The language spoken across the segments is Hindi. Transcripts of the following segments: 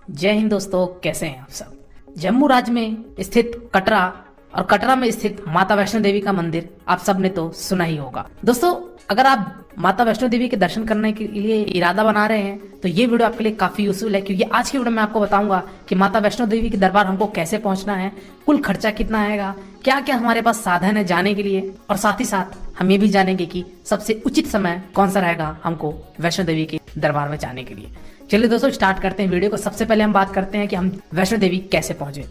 जय हिंद दोस्तों, कैसे हैं आप सब। जम्मू राज्य में स्थित कटरा और कटरा में स्थित माता वैष्णो देवी का मंदिर आप सब ने तो सुना ही होगा। दोस्तों, अगर आप माता वैष्णो देवी के दर्शन करने के लिए इरादा बना रहे हैं तो ये वीडियो आपके लिए काफी यूजफुल है, क्योंकि आज की वीडियो में आपको बताऊंगा कि माता वैष्णो देवी के दरबार हमको कैसे पहुंचना है, कुल खर्चा कितना आएगा, क्या क्या हमारे पास साधन है जाने के लिए, और साथ ही साथ हम ये भी जानेंगे कि सबसे उचित समय कौन सा रहेगा हमको वैष्णो देवी के दरबार में जाने के लिए। चलिए दोस्तों, स्टार्ट करते हैं वीडियो को। सबसे पहले हम बात करते हैं कि हम वैष्णो देवी कैसे पहुंचे।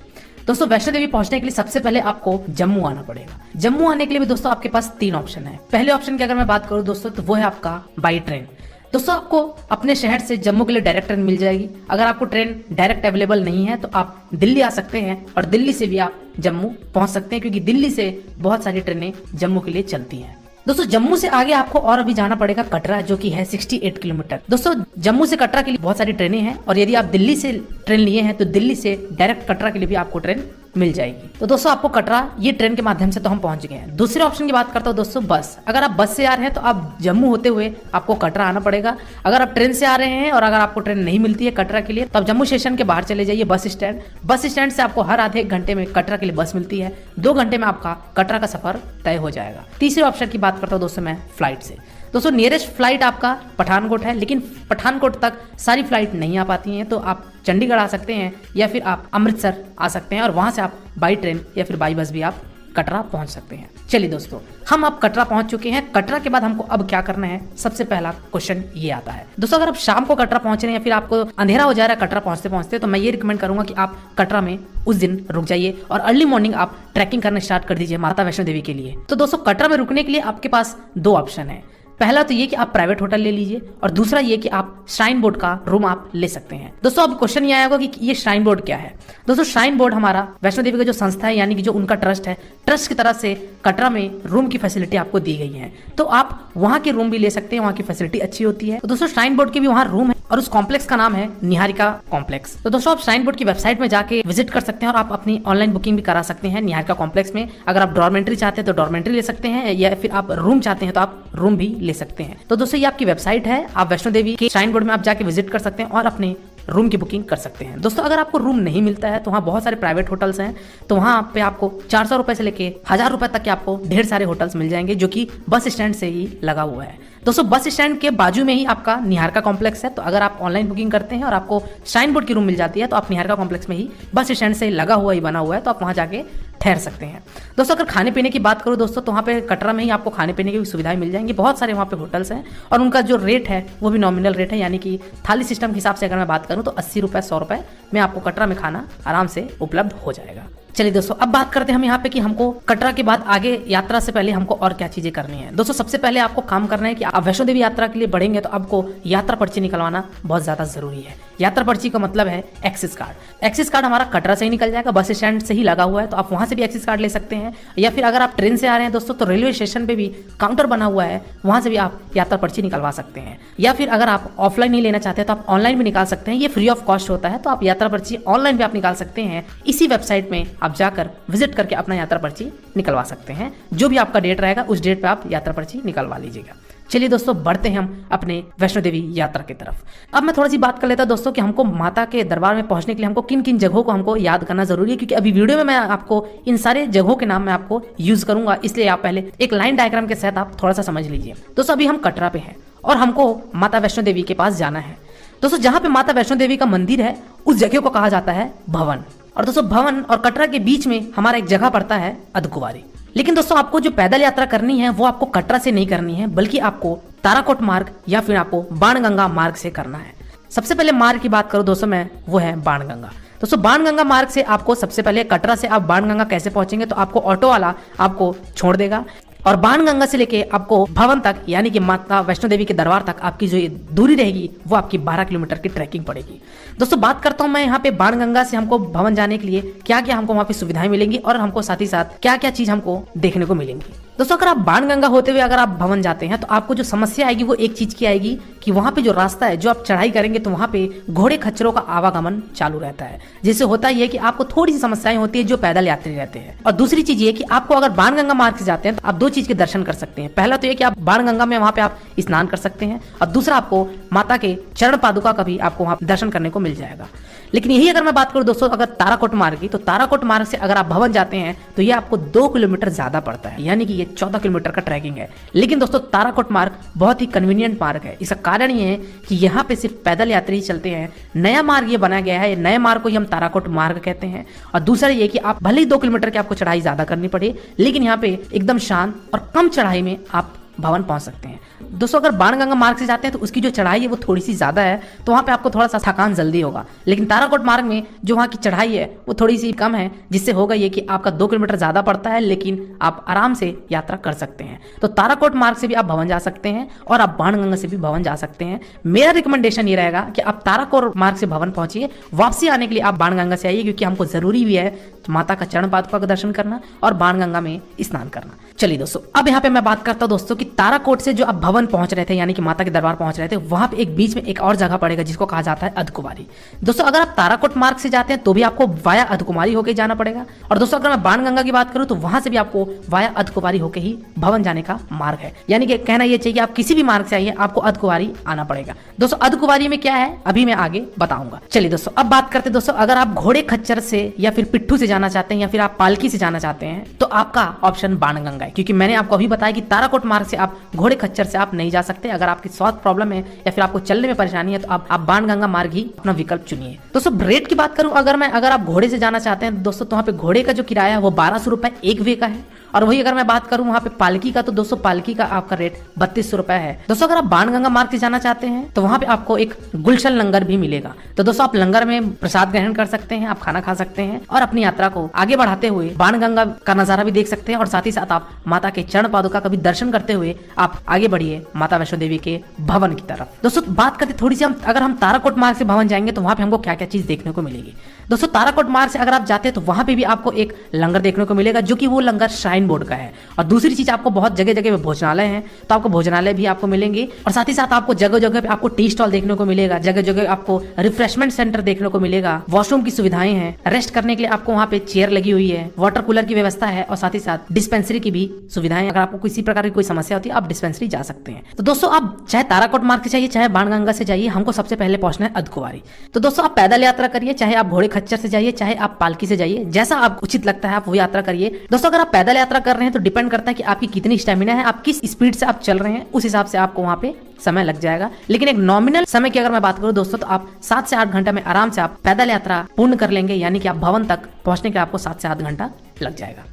दोस्तों, वैष्णो देवी पहुंचने के लिए सबसे पहले आपको जम्मू आना पड़ेगा। जम्मू आने के लिए भी दोस्तों आपके पास 3 ऑप्शन है। पहले ऑप्शन की अगर मैं बात करूं दोस्तों तो वो है आपका बाई ट्रेन। दोस्तों, आपको अपने शहर से जम्मू के लिए डायरेक्ट ट्रेन मिल जाएगी। अगर आपको ट्रेन डायरेक्ट अवेलेबल नहीं है तो आप दिल्ली आ सकते हैं और दिल्ली से भी आप जम्मू पहुंच सकते हैं, क्योंकि दिल्ली से बहुत सारी ट्रेनें जम्मू के लिए चलती हैं। दोस्तों, जम्मू से आगे आपको और अभी जाना पड़ेगा कटरा, जो कि है 68 किलोमीटर। दोस्तों, जम्मू से कटरा के लिए बहुत सारी ट्रेनें हैं, और यदि आप दिल्ली से ट्रेन लिए हैं तो दिल्ली से डायरेक्ट कटरा के लिए भी आपको ट्रेन मिल जाएगी। तो दोस्तों, आपको कटरा ये ट्रेन के माध्यम से तो हम पहुंच गए हैं। दूसरे ऑप्शन की बात करता हूं दोस्तों, बस। अगर आप बस से आ रहे हैं तो आप जम्मू होते हुए आपको कटरा आना पड़ेगा। अगर आप ट्रेन से आ रहे हैं और अगर आपको ट्रेन नहीं मिलती है कटरा के लिए तो आप जम्मू स्टेशन के बाहर चले जाइए बस स्टैंड। बस स्टैंड से आपको हर आधे घंटे में कटरा के लिए बस मिलती है। 2 घंटे में आपका कटरा का सफर तय हो जाएगा। तीसरे ऑप्शन की बात करता हूं दोस्तों मैं फ्लाइट से। दोस्तों, नियरेस्ट फ्लाइट आपका पठानकोट है, लेकिन पठानकोट तक सारी फ्लाइट नहीं आ पाती हैं, तो आप चंडीगढ़ आ सकते हैं या फिर आप अमृतसर आ सकते हैं, और वहां से आप बाई ट्रेन या फिर बाई बस भी आप कटरा पहुंच सकते हैं। चलिए दोस्तों, हम अब कटरा पहुंच चुके हैं। कटरा के बाद हमको अब क्या करना है, सबसे पहला क्वेश्चन ये आता है। दोस्तों, अगर आप शाम को कटरा पहुंच रहे हैं या फिर आपको अंधेरा हो जा रहा है कटरा पहुंचते पहुंचते, तो मैं ये रिकमेंड करूंगा कि आप कटरा में उस दिन रुक जाइए और अर्ली मॉर्निंग आप ट्रैकिंग करना स्टार्ट कर दीजिए माता वैष्णो देवी के लिए। तो दोस्तों, कटरा में रुकने के लिए आपके पास 2 ऑप्शन है। पहला तो ये कि आप प्राइवेट होटल ले लीजिए, और दूसरा ये कि आप श्राइन बोर्ड का रूम आप ले सकते हैं। दोस्तों, अब क्वेश्चन ये आएगा कि ये श्राइन बोर्ड क्या है। दोस्तों, श्राइन बोर्ड हमारा वैष्णो देवी का जो संस्था है, यानी कि जो उनका ट्रस्ट है, ट्रस्ट की तरफ से कटरा में रूम की फैसिलिटी आपको दी गई है, तो आप वहां के रूम भी ले सकते हैं। वहां की फैसिलिटी अच्छी होती है। तो दोस्तों, श्राइन बोर्ड के भी वहां रूम है, और उस कॉम्प्लेक्स का नाम है निहारिका कॉम्प्लेक्स। तो दोस्तों, आप श्राइन बोर्ड की वेबसाइट में जाके विजिट कर सकते हैं और आप अपनी ऑनलाइन बुकिंग भी करा सकते हैं निहारिका कॉम्प्लेक्स में। अगर आप डॉर्मेंट्री चाहते हैं तो डॉर्मेंट्री ले सकते हैं, या फिर आप रूम चाहते हैं तो आप रूम भी ले सकते हैं। तो दोस्तों, ये आपकी वेबसाइट है, आप वैष्णो देवी के श्राइन बोर्ड में आप जाके विजिट कर सकते हैं और अपने रूम की बुकिंग कर सकते हैं। दोस्तों, अगर आपको रूम नहीं मिलता है तो वहाँ बहुत सारे प्राइवेट होटल्स हैं, तो वहाँ पे आपको 400 रुपए से लेके 1000 रुपए तक के आपको ढेर सारे होटल्स मिल जाएंगे, जो कि बस स्टैंड से ही लगा हुआ है। दोस्तों, बस स्टैंड के बाजू में ही आपका निहारिका कॉम्प्लेक्स है, तो अगर आप ऑनलाइन बुकिंग करते हैं और आपको श्राइन बोर्ड की रूम मिल जाती है तो आप निहारिका कॉम्प्लेक्स में ही बस स्टैंड से लगा हुआ ही बना हुआ है, तो आप वहाँ जाके ठहर सकते हैं। दोस्तों, अगर खाने पीने की बात करूं दोस्तों, तो वहाँ पे कटरा में ही आपको खाने पीने की भी सुविधाएं मिल जाएंगी। बहुत सारे वहाँ पे होटल्स हैं, और उनका जो रेट है वो भी नॉमिनल रेट है, यानी कि थाली सिस्टम के हिसाब से अगर मैं बात करूं तो 80 रुपए 100 रुपए में आपको कटरा में खाना आराम से उपलब्ध हो जाएगा। चलिए दोस्तों, अब बात करते हैं हम यहाँ पे कि हमको कटरा के बाद आगे यात्रा से पहले हमको और क्या चीजें करनी है। दोस्तों, सबसे पहले आपको काम करना है कि आप वैष्णो देवी यात्रा के लिए बढ़ेंगे तो आपको यात्रा पर्ची निकलवाना बहुत ज्यादा जरूरी है। यात्रा पर्ची का मतलब है एक्सिस कार्ड। एक्सिस कार्ड हमारा कटरा से ही निकल जाएगा, बस स्टैंड से ही लगा हुआ है, तो आप वहां से भी एक्सिस कार्ड ले सकते हैं, या फिर अगर आप ट्रेन से आ रहे हैं दोस्तों तो रेलवे स्टेशन पे भी काउंटर बना हुआ है, वहां से भी आप यात्रा पर्ची निकलवा सकते हैं। या फिर अगर आप ऑफलाइन नहीं लेना चाहते तो आप ऑनलाइन भी निकाल सकते हैं, ये फ्री ऑफ कॉस्ट होता है, तो आप यात्रा पर्ची ऑनलाइन भी आप निकाल सकते हैं। इसी वेबसाइट में आप जाकर विजिट करके अपना यात्रा पर्ची निकलवा सकते हैं। जो भी आपका डेट रहेगा उस डेट पे आप यात्रा पर्ची निकलवा लीजिएगा। चलिए दोस्तों, बढ़ते हैं हम अपने वैष्णो देवी यात्रा की तरफ। अब मैं थोड़ी सी बात कर लेता हूं दोस्तों कि हमको माता के दरबार में पहुंचने के लिए हमको किन किन जगहों को हमको याद करना जरूरी है, क्योंकि अभी वीडियो में मैं आपको इन सारे जगहों के नाम मैं आपको यूज करूंगा, इसलिए आप पहले एक लाइन डायग्राम के साथ आप थोड़ा सा समझ लीजिए। दोस्तों, अभी हम कटरा पे हैं और हमको माता वैष्णो देवी के पास जाना है। दोस्तों, जहां पे माता वैष्णो देवी का मंदिर है उस जगह को कहा जाता है भवन, और दोस्तों भवन और कटरा के बीच में हमारा एक जगह पड़ता है अधकुवारी। लेकिन दोस्तों, आपको जो पैदल यात्रा करनी है वो आपको कटरा से नहीं करनी है, बल्कि आपको ताराकोट मार्ग या फिर आपको बाणगंगा मार्ग से करना है। सबसे पहले मार्ग की बात करूं दोस्तों मैं, वो है बाणगंगा। दोस्तों, बाणगंगा मार्ग से आपको सबसे पहले कटरा से आप बाणगंगा कैसे पहुंचेंगे, तो आपको ऑटो वाला आपको छोड़ देगा, और बाणगंगा से लेके आपको भवन तक यानी कि माता वैष्णो देवी के दरबार तक आपकी जो दूरी रहेगी वो आपकी 12 किलोमीटर की ट्रैकिंग पड़ेगी। दोस्तों, बात करता हूं मैं यहाँ पे बाणगंगा से हमको भवन जाने के लिए क्या क्या हमको वहाँ पे सुविधाएं मिलेंगी, और हमको साथ ही साथ क्या क्या चीज हमको देखने को मिलेंगी। दोस्तों अगर आप बाणगंगा होते हुए अगर आप भवन जाते हैं तो आपको जो समस्या आएगी वो एक चीज की आएगी कि वहां पे जो रास्ता है, जो आप चढ़ाई करेंगे तो वहां पे घोड़े खच्चरों का आवागमन चालू रहता है, जिससे होता यह है कि आपको थोड़ी सी समस्याएं होती है जो पैदल यात्री रहते हैं। और दूसरी चीज ये कि आपको अगर बाणगंगा मार्ग से जाते हैं तो आप दो चीज के दर्शन कर सकते हैं। पहला तो ये कि आप बाणगंगा में वहां पे आप स्नान कर सकते हैं, और दूसरा आपको माता के चरण पादुका का भी आपको वहां दर्शन करने को मिल जाएगा। लेकिन यही अगर मैं बात करूं दोस्तों अगर ताराकोट मार्ग की, तो ताराकोट मार्ग से अगर आप भवन जाते हैं तो ये आपको 2 किलोमीटर ज्यादा पड़ता है, यानी कि ये 14 किलोमीटर का ट्रैकिंग है। लेकिन दोस्तों ताराकोट मार्ग बहुत ही कन्वीनियंट मार्ग है। इसका कारण ये है कि यहाँ पे सिर्फ पैदल यात्री चलते हैं। नया मार्ग ये बनाया गया है, नए मार्ग को ही हम ताराकोट मार्ग कहते हैं। और दूसरा ये कि आप भले ही 2 किलोमीटर की आपको चढ़ाई ज्यादा करनी पड़े, लेकिन यहाँ पे एकदम शांत और कम चढ़ाई में आप भवन पहुंच सकते हैं। दोस्तों अगर बाणगंगा मार्ग से जाते हैं तो उसकी जो चढ़ाई है वो थोड़ी सी ज्यादा है, तो वहां पे आपको थोड़ा सा थकान जल्दी होगा। लेकिन ताराकोट मार्ग में जो वहां की चढ़ाई है वो थोड़ी सी कम है, जिससे होगा ये कि आपका 2 किलोमीटर ज्यादा पड़ता है, लेकिन आप आराम से यात्रा कर सकते हैं। तो ताराकोट मार्ग से भी आप भवन जा सकते हैं और आप बाणगंगा से भी भवन जा सकते हैं। मेरा रिकमेंडेशन ये रहेगा कि आप ताराकोट मार्ग से भवन पहुंचिए, वापसी आने के लिए आप बाणगंगा से आइए, क्योंकि हमको जरूरी भी है माता का चरण पादुका का दर्शन करना और बाणगंगा में स्नान करना। चलिए दोस्तों अब यहाँ पे मैं बात करता हूँ दोस्तों कि ताराकोट से जो आप भवन पहुंच रहे थे, यानी कि माता के दरबार पहुंच रहे थे, वहां पे एक बीच में एक और जगह पड़ेगा जिसको कहा जाता है अर्धकुमारी। दोस्तों अगर आप ताराकोट मार्ग से जाते हैं तो भी आपको वाया अर्धकुमारी होकर जाना पड़ेगा, और दोस्तों अगर मैं बाणगंगा की बात करूं तो वहां से भी आपको वाया अर्धकुमारी होकर ही भवन जाने का मार्ग है। यानी कि कहना यह चाहिए कि आप किसी भी मार्ग से आइए, आपको अर्धकुमारी आना पड़ेगा। दोस्तों अर्धकुमारी में क्या है अभी मैं आगे बताऊंगा। चलिए दोस्तों अब बात करते हैं दोस्तों अगर आप घोड़े खच्चर से या फिर पिट्ठू से जाना चाहते हैं या फिर आप पालकी से जाना चाहते हैं तो आपका ऑप्शन बाणगंगा है, क्योंकि मैंने आपको अभी बताया कि ताराकोट मार्ग से आप घोड़े खच्चर से आप नहीं जा सकते। अगर आपकी स्वास्थ्य प्रॉब्लम है या फिर आपको चलने में परेशानी है तो आप बाणगंगा मार्ग ही अपना विकल्प चुनिए। दोस्तों रेट की बात करूं अगर आप घोड़े से जाना चाहते हैं दोस्तों तो वहाँ पे घोड़े का जो किराया है वो 1200 रुपए एक वे का है, और वही अगर मैं बात करूं वहाँ पे पालकी का तो दोस्तों पालकी का आपका रेट 3200 रुपए है। दोस्तों अगर आप बाणगंगा मार्ग से जाना चाहते हैं तो वहाँ पे आपको एक गुलशन लंगर भी मिलेगा। तो दोस्तों आप लंगर में प्रसाद ग्रहण कर सकते हैं, आप खाना खा सकते हैं और अपनी यात्रा को आगे बढ़ाते हुए बाणगंगा का नजारा भी देख सकते हैं, और साथ ही साथ आप माता के चरण पादुका का भी दर्शन करते हुए आप आगे बढ़िए माता वैष्णो देवी के भवन की तरफ। दोस्तों बात करते थोड़ी सी अगर हम ताराकोट मार्ग से भवन जाएंगे तो वहाँ पे हमको क्या क्या चीज देखने को मिलेगी। दोस्तों ताराकोट मार्ग से अगर आप जाते हैं तो वहाँ पे भी आपको एक लंगर देखने को मिलेगा, जो कि वो लंगर श्राइन बोर्ड का है। और दूसरी चीज आपको बहुत जगह जगह पे भोजनालय हैं, तो आपको भोजनालय भी आपको मिलेंगे, और साथ ही साथ आपको जगह जगह पे आपको टी स्टॉल देखने को मिलेगा, जगह जगह आपको रिफ्रेशमेंट सेंटर देखने को मिलेगा, वॉशरूम की सुविधाएं हैं, रेस्ट करने के लिए आपको वहाँ पे चेयर लगी हुई है, वाटर कूलर की व्यवस्था है, और साथ ही साथ डिस्पेंसरी की भी सुविधाएं। अगर आपको किसी प्रकार की कोई समस्या होती है आप डिस्पेंसरी जा सकते हैं। तो दोस्तों आप चाहे ताराकोट मार्ग से जाइए चाहे बाणगंगा से जाइए, हमको सबसे पहले पहुंचना है अर्धकुमारी। तो दोस्तों आप पैदल यात्रा करिए, चाहे आप घोड़े खच्चर से जाइए चाहे आप पालकी से जाइए, जैसा आप उचित लगता है आप वो यात्रा करिए। दोस्तों अगर आप पैदल यात्रा कर रहे हैं तो डिपेंड करता है कि आपकी कितनी स्टेमिना है, आप किस स्पीड से आप चल रहे हैं, उस हिसाब से आपको वहाँ पे समय लग जाएगा। लेकिन एक नॉमिनल समय की अगर मैं बात करूं दोस्तों तो आप 7 से 8 घंटा में आराम से आप पैदल यात्रा पूर्ण कर लेंगे, यानी कि आप भवन तक पहुंचने के आपको 7 से 8 घंटा लग जाएगा।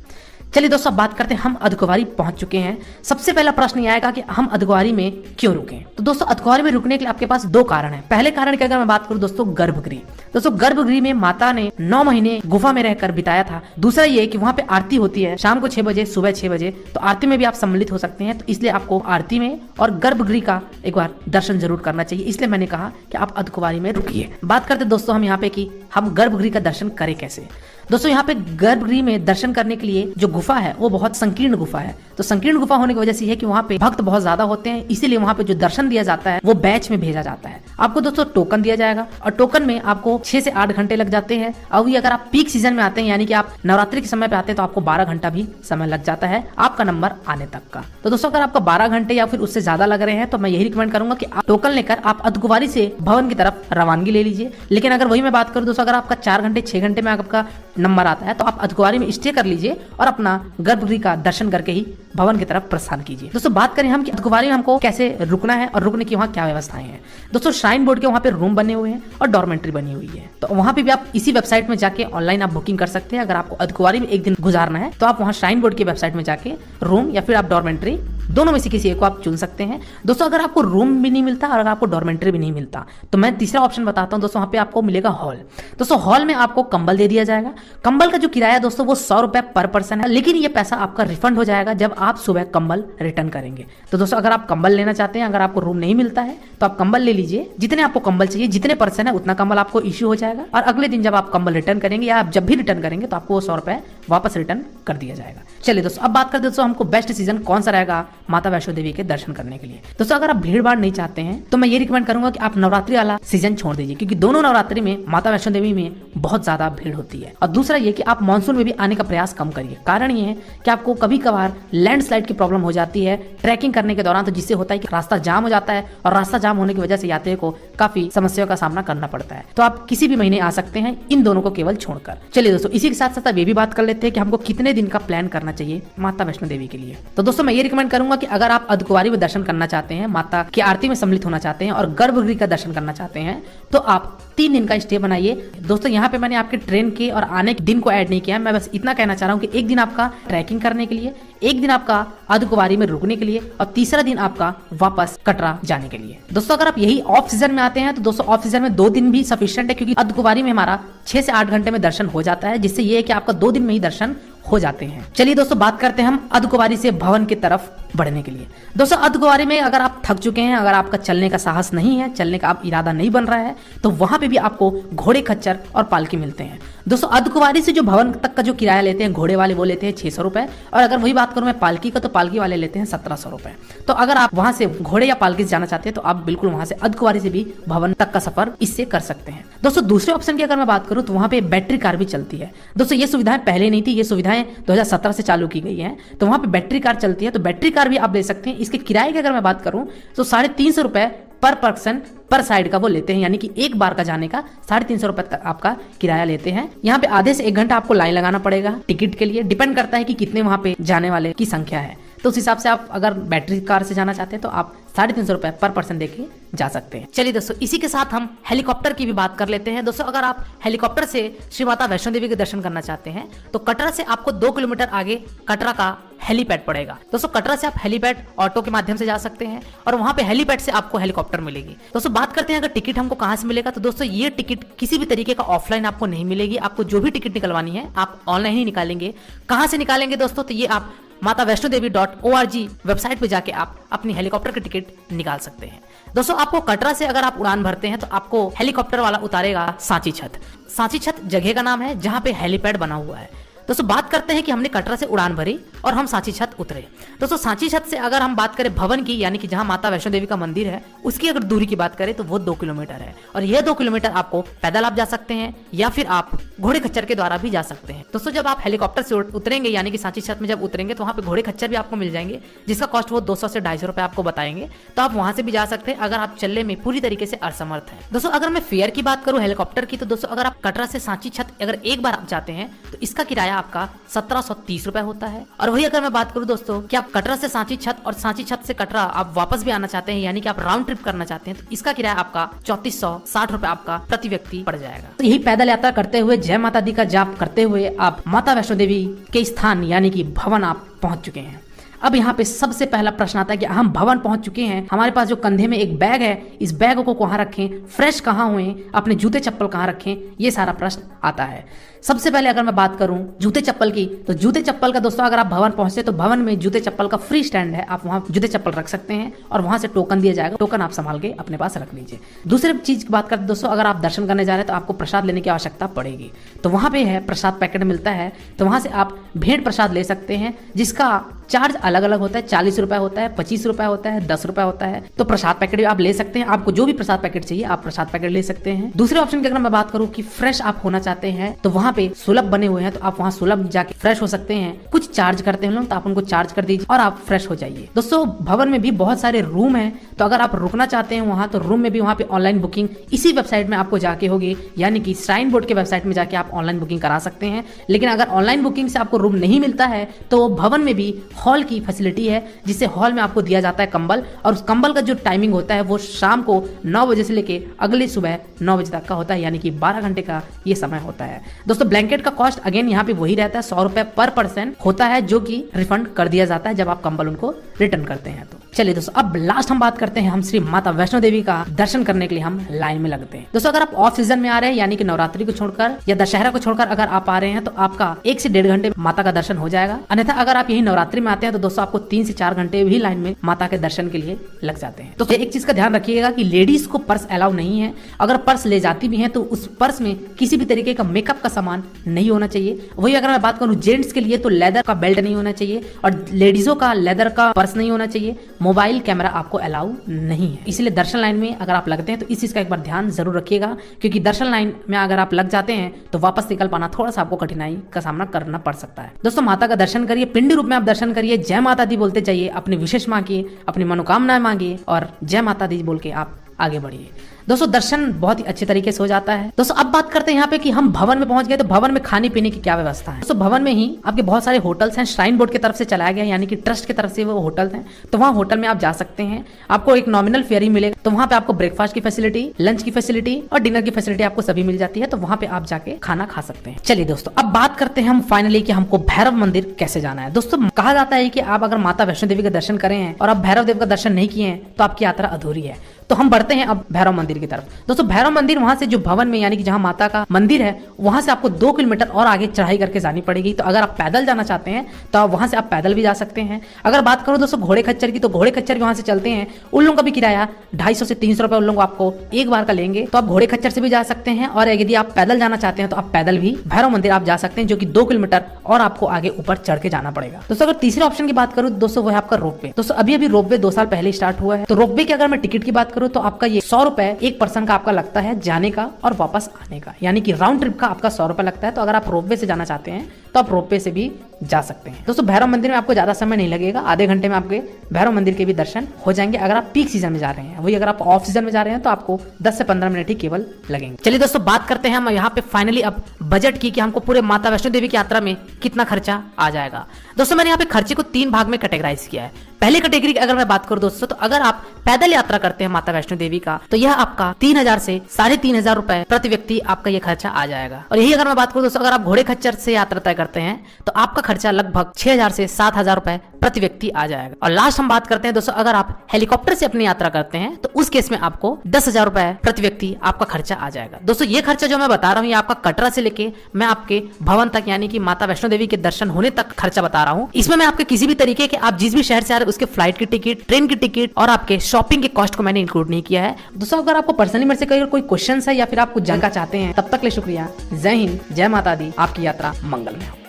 चलिए दोस्तों अब बात करते हैं, हम अर्धकुमारी पहुंच चुके हैं। सबसे पहला प्रश्न ये आएगा कि हम अर्धकुमारी में क्यों रुके। तो दोस्तों अर्धकुमारी में रुकने के लिए आपके पास 2 कारण हैं। पहले कारण की अगर मैं बात करूं दोस्तों गर्भगृह। दोस्तों गर्भगृह में माता ने 9 महीने गुफा में रहकर बिताया था। दूसरा ये कि वहाँ पे आरती होती है शाम को 6 बजे सुबह 6 बजे, तो आरती में भी आप सम्मिलित हो सकते हैं। तो इसलिए आपको आरती में और गर्भगृह का एक बार दर्शन जरूर करना चाहिए, इसलिए मैंने कहा कि आप अर्धकुमारी में रुकिए। बात करते दोस्तों हम यहाँ पे कि हम गर्भगृह का दर्शन करें कैसे। दोस्तों यहाँ पे गर्भगृह में दर्शन करने के लिए जो गुफा है वो बहुत संकीर्ण गुफा है। तो संकीर्ण गुफा होने की वजह से है कि वहाँ पे भक्त बहुत ज्यादा होते हैं, इसीलिए वहाँ पे जो दर्शन दिया जाता है वो बैच में भेजा जाता है। आपको दोस्तों टोकन दिया जाएगा और टोकन में आपको 6 से 8 घंटे लग जाते हैं। और अगर आप पीक सीजन में आते हैं यानी कि आप नवरात्रि के समय पे आते हैं तो आपको 12 घंटा भी समय लग जाता है आपका नंबर आने तक का। तो दोस्तों अगर आपका 12 घंटे या फिर उससे ज्यादा लग रहे हैं तो मैं यही रिकमेंड करूंगा कि आप टोकन लेकर आप अर्धकुमारी से भवन की तरफ रवानगी ले लीजिए। लेकिन अगर वही मैं बात करूं दोस्तों अगर आपका 4 घंटे 6 घंटे में आपका नंबर आता है तो आप अर्धकुमारी में स्टे कर लीजिए और अपना गर्भगृह का दर्शन करके ही भवन की तरफ प्रस्थान कीजिए। दोस्तों बात करें हम कि अर्धकुमारी में हमको कैसे रुकना है और रुकने की वहाँ क्या व्यवस्थाएं हैं। दोस्तों श्राइन बोर्ड के वहाँ पे रूम बने हुए हैं और डॉर्मेंट्री बनी हुई है, तो वहाँ पे भी आप इसी वेबसाइट में जाके ऑनलाइन आप बुकिंग कर सकते हैं। अगर आपको अर्धकुमारी में एक दिन गुजारना है तो आप वहाँ श्राइन बोर्ड की वेबसाइट में जाके रूम या फिर आप डॉर्मेंट्री दोनों में से किसी एक को आप चुन सकते हैं। दोस्तों अगर आपको रूम भी नहीं मिलता और अगर आपको डॉर्मेंट्री भी नहीं मिलता तो मैं तीसरा ऑप्शन बताता हूं दोस्तों, वहाँ पे आपको मिलेगा हॉल। दोस्तों हॉल में आपको कंबल दे दिया जाएगा। कंबल का जो किराया दोस्तों वो 100 रुपए पर पर्सन है, लेकिन ये पैसा आपका रिफंड हो जाएगा जब आप सुबह कंबल रिटर्न करेंगे। तो दोस्तों अगर आप कंबल लेना चाहते हैं, अगर आपको रूम नहीं मिलता है तो आप कंबल ले लीजिए, जितने आपको कंबल चाहिए, जितने पर्सन है उतना कंबल आपको इश्यू हो जाएगा और अगले दिन जब आप कंबल रिटर्न करेंगे या आप जब भी रिटर्न करेंगे तो आपको वो 100 रुपए वापस रिटर्न कर दिया जाएगा। चलिए दोस्तों, अब बात करते हैं दोस्तों हमको बेस्ट सीजन कौन सा रहेगा माता वैष्णो देवी के दर्शन करने के लिए। दोस्तों अगर आप भीड़ भाड़ नहीं चाहते हैं तो मैं ये रिकमेंड करूंगा कि आप नवरात्रि वाला सीजन छोड़ दीजिए, क्योंकि दोनों नवरात्रि में माता वैष्णो देवी में बहुत ज्यादा भीड़ होती है। और दूसरा ये कि आप मानसून में भी आने का प्रयास कम करिए। कारण ये है कि आपको कभी कभार लैंडस्लाइड की प्रॉब्लम हो जाती है ट्रैकिंग करने के दौरान, तो जिससे होता है कि रास्ता जाम हो जाता है और रास्ता जाम होने की वजह से यात्रियों को काफी समस्याओं का सामना करना पड़ता है। तो आप किसी भी महीने आ सकते हैं इन दोनों को केवल छोड़कर। चलिए दोस्तों, इसी के साथ साथ अब ये भी बात कर लेते हैं कि हमको कितने दिन का प्लान करना चाहिए माता वैष्णो देवी के लिए। तो दोस्तों मैं ये रिकमेंड करूंगा कि अगर आप अर्धकुंवारी में दर्शन करना चाहते हैं, माता की आरती में सम्मिलित होना चाहते हैं और गर्भगृह का दर्शन करना चाहते हैं, तो आप 3 दिन का स्टे बनाइए। दोस्तों यहाँ पे मैंने आपके ट्रेन के और आने के दिन को ऐड नहीं किया, मैं बस इतना कहना चाह रहा हूँ कि एक दिन आपका ट्रैकिंग करने के लिए, एक दिन आपका अर्धकुंवारी में रुकने के लिए और तीसरा दिन आपका वापस कटरा जाने के लिए। दोस्तों अगर आप यही ऑफ सीजन में आते हैं तो दोस्तों ऑफ सीजन में 2 दिन भी सफिशिएंट है, क्योंकि अर्धकुंवारी में हमारा 6 से 8 घंटे में दर्शन हो जाता है, जिससे ये है कि आपका 2 दिन में ही दर्शन हो जाते हैं। चलिए दोस्तों बात करते हैं हम अर्धकुंवारी से भवन की तरफ बढ़ने के लिए। दोस्तों अर्धकुंवारी में अगर आप थक चुके हैं, अगर आपका चलने का साहस नहीं है, चलने का आप इरादा नहीं बन रहा है, तो वहां पे भी आपको घोड़े, खच्चर और पालकी मिलते हैं। दोस्तों अर्धकुंवारी से जो भवन तक का जो किराया लेते हैं घोड़े वाले वो लेते हैं 600 रुपए, और अगर वही बात करूं मैं पालकी का तो पालकी वाले लेते हैं 1700 रुपए। तो अगर आप वहां से घोड़े या पालकी से जाना चाहते हैं तो आप बिल्कुल वहां से अर्धकुंवारी से भी भवन तक का सफर इससे कर सकते हैं। दोस्तों दूसरे ऑप्शन की अगर मैं बात करूं तो वहां पे बैटरी कार भी चलती है। दोस्तों ये सुविधाएं पहले नहीं थी, ये सुविधाएं 2017 से चालू की गई है, तो वहां पे बैटरी कार चलती है, तो बैटरी कार भी आप ले सकते हैं। इसके किराए की अगर मैं बात करूं तो 350 रुपए पर पर्सन पर साइड का वो लेते हैं, यानी कि एक बार का जाने का 350 रुपए तक आपका किराया लेते हैं। यहाँ पे आधे से 1 घंटा आपको लाइन लगाना पड़ेगा टिकट के लिए, डिपेंड करता है कि कितने वहां पे जाने वाले की संख्या है। तो उस हिसाब से आप अगर बैटरी कार से जाना चाहते हैं तो आप 350 रुपए पर पर्सन देके जा सकते हैं। चलिए दोस्तों इसी के साथ हम हेलीकॉप्टर की भी बात कर लेते हैं। दोस्तों अगर आप हेलीकॉप्टर से श्री माता वैष्णो देवी के दर्शन करना चाहते हैं तो कटरा से आपको 2 किलोमीटर आगे कटरा का हेलीपैड पड़ेगा। दोस्तों कटरा से आप हेलीपैड ऑटो के माध्यम से जा सकते हैं और वहां पे हेलीपैड से आपको हेलीकॉप्टर मिलेगी। दोस्तों बात करते हैं अगर टिकट हमको कहां से मिलेगा, तो दोस्तों ये टिकट किसी भी तरीके का ऑफलाइन आपको नहीं मिलेगी। आपको जो भी टिकट निकलवानी है आप ऑनलाइन ही निकालेंगे। कहां से निकालेंगे दोस्तों, तो ये आप MataVaishnoDevi.org वेबसाइट पे जाके आप अपनी हेलीकॉप्टर की टिकट निकाल सकते हैं। दोस्तों आपको कटरा से अगर आप उड़ान भरते हैं तो आपको हेलीकॉप्टर वाला उतारेगा सांची छत। सांची छत जगह का नाम है जहां पे हेलीपैड बना हुआ है। दोस्तों बात करते हैं कि हमने कटरा से उड़ान भरी और हम सांची छत उतरे। दोस्तों सांची छत से अगर हम बात करें भवन की, यानी कि जहां माता वैष्णो देवी का मंदिर है, उसकी अगर दूरी की बात करें तो वो 2 किलोमीटर है। और यह 2 किलोमीटर आपको पैदल आप जा सकते हैं या फिर आप घोड़े खच्चर के द्वारा भी जा सकते हैं। दोस्तों जब आप हेलीकॉप्टर से उतरेंगे, यानी कि सांची छत में जब उतरेंगे तो वहाँ पे घोड़े खच्चर भी आपको मिल जाएंगे, जिसका कॉस्ट वो 200 से 250 रुपए आपको बताएंगे। तो आप वहां से भी जा सकते हैं अगर आप चलने में पूरी तरीके से असमर्थ हैं। दोस्तों अगर मैं फेयर की बात करूं हेलीकॉप्टर की, तो दोस्तों अगर आप कटरा से सांची छत अगर एक बार आप जाते हैं तो इसका किराया आपका 1730 रुपए होता है। और वही अगर मैं बात करूं दोस्तों कि आप कटरा से सांची छत और सांची छत से कटरा आप वापस भी आना चाहते हैं, यानी कि आप राउंड ट्रिप करना चाहते हैं, तो इसका किराया आपका 3460 रुपए आपका प्रति व्यक्ति पड़ जाएगा। तो यही पैदल यात्रा करते हुए, जय माता दी का जाप करते हुए आप माता वैष्णो देवी के स्थान यानी कि भवन आप पहुंच चुके हैं। अब यहाँ पे सबसे पहला प्रश्न आता है कि हम भवन पहुंच चुके हैं, हमारे पास जो कंधे में एक बैग है, इस बैग को कहाँ रखें, फ्रेश कहाँ हुए, अपने जूते चप्पल कहाँ रखें, ये सारा प्रश्न आता है। सबसे पहले अगर मैं बात करूं जूते चप्पल की, तो जूते चप्पल का दोस्तों अगर आप भवन पहुंचे तो भवन में जूते चप्पल का फ्री स्टैंड है, आप वहां जूते चप्पल रख सकते हैं और वहां से टोकन दिया जाएगा, टोकन आप संभाल के अपने पास रख लीजिए। दूसरे चीज की बात करते दोस्तों, अगर आप दर्शन करने जा रहे हैं तो आपको प्रसाद लेने की आवश्यकता पड़ेगी, तो वहां पे है प्रसाद पैकेट मिलता है, तो वहां से आप भेंट प्रसाद ले सकते हैं, जिसका चार्ज अलग अलग होता है, 40 रुपए होता है, 25 रुपए होता है, 10 रुपए होता है। तो प्रसाद पैकेट भी आप ले सकते हैं, आपको जो भी प्रसाद पैकेट चाहिए आप प्रसाद पैकेट ले सकते हैं। दूसरे ऑप्शन की अगर मैं बात करूं कि फ्रेश आप होना चाहते हैं तो वहां पे सुलभ बने हुए हैं, तो आप वहां सुलभ जाके फ्रेश हो सकते हैं। कुछ चार्ज करते हैं लोग, तो आप उनको चार्ज कर दीजिए और आप फ्रेश हो जाइए। दोस्तों भवन में भी बहुत सारे रूम हैं, तो अगर आप रुकना चाहते हैं वहां, तो रूम में भी वहां पे ऑनलाइन बुकिंग इसी वेबसाइट में आपको जाके होगी, यानी कि श्राइन बोर्ड के वेबसाइट में जाके आप ऑनलाइन बुकिंग करा सकते हैं। लेकिन अगर ऑनलाइन बुकिंग से आपको रूम नहीं मिलता है तो भवन में भी हॉल की फैसिलिटी है, जिससे हॉल में आपको दिया जाता है कंबल, और उस कंबल का जो टाइमिंग होता है वो शाम को 9 बजे से लेके अगले सुबह 9 बजे तक का होता है, यानी कि 12 घंटे का ये समय होता है। दोस्तों ब्लैंकेट का कॉस्ट अगेन यहाँ पे वही रहता है, 100 रुपए पर पर्सन होता है, जो कि रिफंड कर दिया जाता है जब आप कंबल उनको रिटर्न करते हैं। तो चलिए दोस्तों अब लास्ट हम बात करते हैं, हम श्री माता वैष्णो देवी का दर्शन करने के लिए हम लाइन में लगते हैं। दोस्तों अगर आप ऑफ सीजन में आ रहे हैं, यानी कि नवरात्रि को छोड़कर या दशहरा को छोड़कर अगर आप आ रहे हैं, तो आपका 1 से 1.5 घंटे माता का दर्शन हो जाएगा। अन्यथा अगर आप यही नवरात्रि में आते हैं तो दोस्तों आपको 3 से 4 घंटे भी लाइन में माता के दर्शन के लिए लग जाते हैं। तो एक चीज का ध्यान रखिएगा कि लेडीज को पर्स अलाउ नहीं है। अगर पर्स ले जाती भी हैं तो उस पर्स में किसी भी तरीके का मेकअप का सामान नहीं होना चाहिए। वही अगर मैं बात करूं जेंट्स के लिए तो लेदर का बेल्ट नहीं होना चाहिए और लेडीजों का लेदर का पर्स नहीं होना चाहिए। मोबाइल कैमरा आपको अलाउ नहीं है। इसलिए दर्शन लाइन में अगर आप लगते हैं तो इस चीज का एक बार ध्यान जरूर रखिएगा, क्योंकि दर्शन लाइन में अगर आप लग जाते हैं तो वापस निकल पाना थोड़ा सा आपको कठिनाई का सामना करना पड़ सकता है। दोस्तों माता का दर्शन करिए, पिंडी रूप में आप दर्शन करिए, जय माता दी बोलते जाइए, अपनी विशेष मांगिए, अपनी मनोकामनाएं मांगिए और जय माता दी बोल के आप आगे बढ़िए। दोस्तों दर्शन बहुत ही अच्छे तरीके से हो जाता है। दोस्तों अब बात करते हैं यहाँ पे कि हम भवन में पहुंच गए तो भवन में खाने पीने की क्या व्यवस्था है। दोस्तों भवन में ही आपके बहुत सारे होटल्स हैं, श्राइन बोर्ड की तरफ से चलाया गया, यानी कि ट्रस्ट की तरफ से वो होटल हैं। तो वहाँ होटल में आप जा सकते हैं, आपको एक नॉमिनल फेयर ही मिलेगा। तो वहाँ पे आपको ब्रेकफास्ट की फैसिलिटी, लंच की फैसिलिटी और डिनर की फैसिलिटी आपको सभी मिल जाती है। तो वहाँ पे आप जाके खाना खा सकते हैं। चलिए दोस्तों अब बात करते हैं हम फाइनली कि हमको भैरव मंदिर कैसे जाना है। दोस्तों कहा जाता है कि आप अगर माता वैष्णो देवी का दर्शन करें हैं और आप भैरव देव का दर्शन नहीं किए हैं तो आपकी यात्रा अधूरी है। तो हम बढ़ते हैं अब भैरव मंदिर की तरफ। दोस्तों भैरव मंदिर वहां से जो भवन में यानी कि जहां माता का मंदिर है वहां से आपको 2 किलोमीटर और आगे चढ़ाई करके जानी पड़ेगी। तो अगर आप पैदल जाना चाहते हैं तो आप वहां से आप पैदल भी जा सकते हैं। अगर बात करूं दोस्तों घोड़े खच्चर की, तो घोड़े खच्चर भी वहां से चलते हैं। उन लोगों का भी किराया 250 से 300 रुपए उन लोगों को आपको एक बार का लेंगे। तो आप घोड़े खच्चर से भी जा सकते हैं और यदि आप पैदल जाना चाहते हैं तो आप पैदल भी भैरव मंदिर आप जा सकते हैं, जो कि 2 किलोमीटर और आपको आगे ऊपर चढ़ के जाना पड़ेगा। दोस्तों अगर तीसरे ऑप्शन की बात करूं दोस्तों वो है आपका रोपवे। दोस्तों अभी रोपवे 2 साल पहले स्टार्ट हुआ है। तो रोपवे की अगर मैं टिकट की बात करूं तो आपका ये 100 रुपए एक पर्सन का आपका लगता है जाने का और वापस आने का, यानी कि राउंड ट्रिप का आपका 100 रुपए लगता है। तो अगर आप रोपवे से जाना चाहते हैं तो आप रोपवे से भी जा सकते हैं। दोस्तों भैरव मंदिर में आपको ज्यादा समय नहीं लगेगा, आधे घंटे में आपके भैरव मंदिर के भी दर्शन हो जाएंगे अगर आप पीक सीजन में जा रहे हैं। वही अगर आप ऑफ सीजन में जा रहे हैं तो आपको 10 से 15 मिनट ही केवल लगेंगे। चलिए दोस्तों बात करते हैं हम यहाँ पे फाइनली अब बजट की कि हमको पूरे माता वैष्णो देवी की यात्रा में कितना खर्चा आ जाएगा। दोस्तों मैंने यहाँ पे खर्चे को 3 भाग में कैटेगराइज किया है। पहली कैटेगरी की अगर मैं बात करूं दोस्तों तो अगर आप पैदल यात्रा करते हैं माता वैष्णो देवी का तो यह आपका 3000 से 3500 रुपए प्रति व्यक्ति आपका यह खर्चा आ जाएगा। और यही अगर मैं बात करूं दोस्तों अगर आप घोड़े खच्चर से यात्रा तय करते हैं तो आपका खर्चा लगभग 6000 से 7000 रुपए प्रति व्यक्ति आ जाएगा। और लास्ट हम बात करते हैं दोस्तों अगर आप हेलीकॉप्टर से अपनी यात्रा करते हैं तो उस केस में आपको 10,000 रुपए प्रति व्यक्ति आपका खर्चा आ जाएगा। दोस्तों ये खर्चा जो मैं बता रहा हूँ ये आपका कटरा से लेके मैं आपके भवन तक यानी कि माता वैष्णो देवी के दर्शन होने तक खर्चा बता रहा हूँ। इसमें मैं आपके किसी भी तरीके के आप जिस भी शहर से आ रहे उसके फ्लाइट की टिकट, ट्रेन की टिकट और आपके शॉपिंग के कॉस्ट को मैंने इंक्लूड नहीं किया है। दोस्तों अगर आपको पर्सनली मेरे से कोई क्वेश्चन है या फिर आप कुछ जानना चाहते हैं तब तक ले शुक्रिया। जय हिंद, जय माता दी, आपकी यात्रा मंगलमय हो।